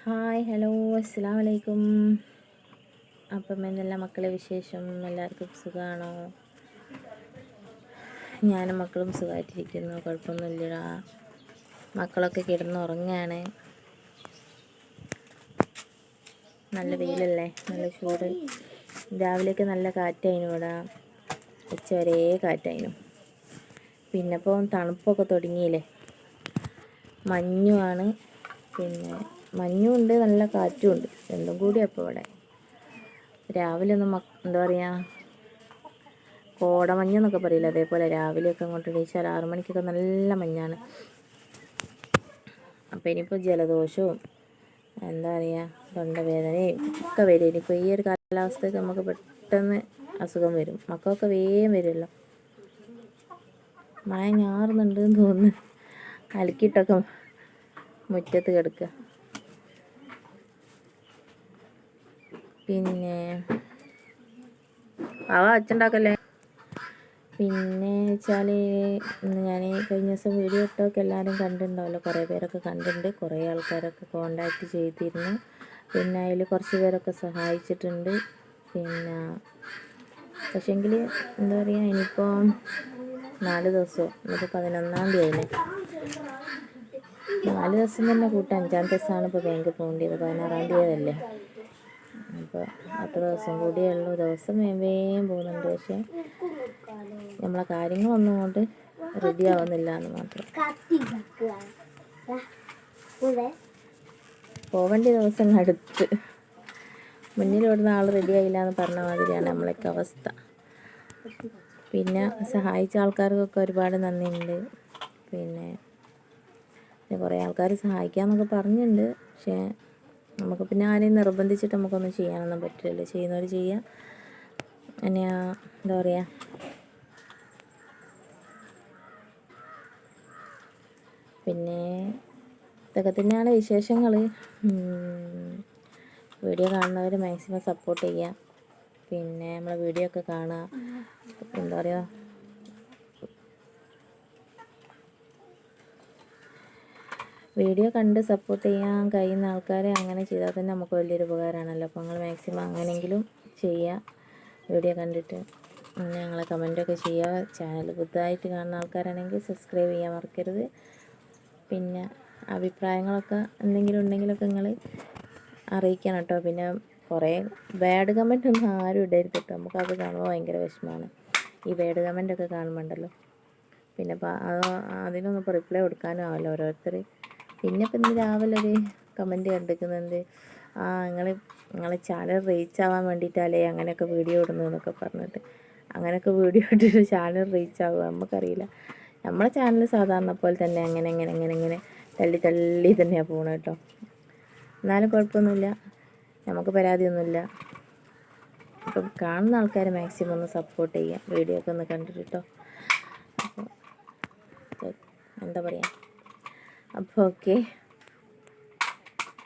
Hi hello അസ്സലാമു അലൈക്കും. അപ്പം എന്തെല്ലാം മക്കളെ വിശേഷം? എല്ലാവർക്കും സുഖമാണോ? ഞാനും മക്കളും സുഖമായിട്ടിരിക്കുന്നു, കുഴപ്പമൊന്നുമില്ലടാ. മക്കളൊക്കെ കിടന്നുറങ്ങുകയാണ്. നല്ല വെയിലല്ലേ, നല്ല ചൂട്. രാവിലെയൊക്കെ നല്ല കാറ്റായിരുന്നു ഇവിടെ, ഉച്ചവരെ കാറ്റായിരുന്നു. പിന്നെ ഇപ്പോൾ തണുപ്പൊക്കെ തുടങ്ങിയില്ലേ, മഞ്ഞുമാണ്. പിന്നെ മഞ്ഞും ഉണ്ട്, നല്ല കാറ്റും ഉണ്ട്, രണ്ടും കൂടി. അപ്പോൾ ഇവിടെ രാവിലെ ഒന്നും എന്താ പറയുക, കോടമഞ്ഞെന്നൊക്കെ പറയില്ല, അതേപോലെ രാവിലെയൊക്കെ അങ്ങോട്ട് എണീച്ചാൽ 6 മണിക്കൊക്കെ നല്ല മഞ്ഞാണ്. അപ്പോൾ ഇനിയിപ്പോൾ ജലദോഷവും എന്താ പറയുക, തൊണ്ടവേദനയും ഒക്കെ വരും. ഇനിയിപ്പോൾ ഈ ഒരു കാലാവസ്ഥയ്ക്ക് നമുക്ക് പെട്ടെന്ന് അസുഖം വരും. മക്കൾക്ക് വേഗം വരുമല്ലോ. മഴ ഞാറുന്നുണ്ടെന്ന് തോന്നുന്നു, അലക്കിയിട്ടൊക്കെ മുറ്റത്ത് കിടക്കുക. പിന്നെ അച്ഛണ്ടാക്കല്ലേ. പിന്നെ വെച്ചാൽ ഞാൻ കഴിഞ്ഞ ദിവസം വീഡിയോ ഇട്ടൊക്കെ എല്ലാവരും കണ്ടിട്ടുണ്ടാവല്ലോ, കുറേ പേരൊക്കെ കണ്ടിട്ടുണ്ട്. കുറേ ആൾക്കാരൊക്കെ കോണ്ടാക്ട് ചെയ്തിരുന്നു. പിന്നെ അതിൽ കുറച്ച് പേരൊക്കെ സഹായിച്ചിട്ടുണ്ട്. പിന്നെ പക്ഷേങ്കിൽ എന്താ പറയുക, ഇനിയിപ്പോൾ 4 ദിവസമോ, ഇന്നിപ്പോൾ 11-ാം തീയതി ആയില്ലേ, 4 ദിവസം തന്നെ കൂട്ടാം. 5-ാമത്തെ ദിവസമാണ് ഇപ്പോൾ ബാങ്കിൽ പോകേണ്ടത്, 16-ാം തീയതി അല്ലേ. അപ്പോൾ 10 ദിവസം കൂടിയേ ഉള്ളൂ. ദിവസം വേഗം പോകുന്നുണ്ട്, പക്ഷേ നമ്മളെ കാര്യങ്ങളൊന്നും കൊണ്ട് റെഡി ആവുന്നില്ല എന്ന് മാത്രം. പോവേണ്ട ദിവസം അടുത്ത്, മുന്നിലിവിടുന്ന ആൾ റെഡി ആയില്ല എന്ന് പറഞ്ഞ മാതിരിയാണ് നമ്മളൊക്കെ അവസ്ഥ. പിന്നെ സഹായിച്ച ആൾക്കാർക്കൊക്കെ ഒരുപാട് നന്ദിയുണ്ട്. പിന്നെ കുറേ ആൾക്കാർ സഹായിക്കാമെന്നൊക്കെ പറഞ്ഞിട്ടുണ്ട്. പക്ഷേ നമുക്ക് പിന്നെ ആരെയും നിർബന്ധിച്ചിട്ട് നമുക്കൊന്നും ചെയ്യാനൊന്നും പറ്റില്ലല്ലോ. ചെയ്യുന്നവർ ചെയ്യുക. പിന്നെ എന്താ പറയുക, പിന്നെ ഇതൊക്കെ തന്നെയാണ് വിശേഷങ്ങൾ. വീഡിയോ കാണുന്നവർ മാക്സിമം സപ്പോർട്ട് ചെയ്യുക. പിന്നെ നമ്മളെ വീഡിയോ ഒക്കെ കാണുക. എന്താ പറയുക, വീഡിയോ കണ്ട് സപ്പോർട്ട് ചെയ്യാൻ കഴിയുന്ന ആൾക്കാരെ അങ്ങനെ ചെയ്താൽ തന്നെ നമുക്ക് വലിയൊരു ഉപകാരമാണല്ലോ. അപ്പോൾ നിങ്ങൾ മാക്സിമം അങ്ങനെയെങ്കിലും ചെയ്യുക, വീഡിയോ കണ്ടിട്ട്. പിന്നെ ഞങ്ങളെ കമൻറ്റൊക്കെ ചെയ്യുക. ചാനൽ പുതുതായിട്ട് കാണുന്ന ആൾക്കാരാണെങ്കിൽ സബ്സ്ക്രൈബ് ചെയ്യാൻ മറക്കരുത്. പിന്നെ അഭിപ്രായങ്ങളൊക്കെ എന്തെങ്കിലും ഉണ്ടെങ്കിലൊക്കെ നിങ്ങൾ അറിയിക്കണം കേട്ടോ. പിന്നെ കുറേ ബാഡ് കമൻ്റ് ഒന്നും ആരും ഇടരുത് കേട്ടോ. നമുക്കത് കാണുമ്പോൾ ഭയങ്കര വിഷമമാണ്, ഈ ബാഡ് കമൻ്റൊക്കെ കാണുമ്പോണ്ടല്ലോ. പിന്നെ അതിനൊന്നും ഇപ്പോൾ റിപ്ലൈ കൊടുക്കാനും ആവില്ല ഓരോരുത്തർ. പിന്നെ ഇപ്പം ഇന്ന് രാവിലെ ഒരു കമൻറ്റ് കണ്ടിരിക്കുന്നുണ്ട്, നിങ്ങളെ ചാനൽ റീച്ച് ആവാൻ വേണ്ടിയിട്ടല്ലേ അങ്ങനെയൊക്കെ വീഡിയോ ഇടുന്നു എന്നൊക്കെ പറഞ്ഞിട്ട്. അങ്ങനെയൊക്കെ വീഡിയോ ഇട്ടിട്ട് ചാനൽ റീച്ച് ആവുക നമുക്കറിയില്ല. നമ്മളെ ചാനൽ സാധാരണ പോലെ തന്നെ അങ്ങനെ തള്ളി തന്നെയാണ് പോകണം കേട്ടോ. എന്നാലും കുഴപ്പമൊന്നുമില്ല, നമുക്ക് പരാതിയൊന്നുമില്ല. അപ്പം കാണുന്ന ആൾക്കാർ മാക്സിമം ഒന്ന് സപ്പോർട്ട് ചെയ്യുക, വീഡിയോ ഒക്കെ ഒന്ന് കണ്ടിട്ട് കേട്ടോ. അപ്പോൾ എന്താ പറയുക, അപ്പോൾ ഓക്കെ.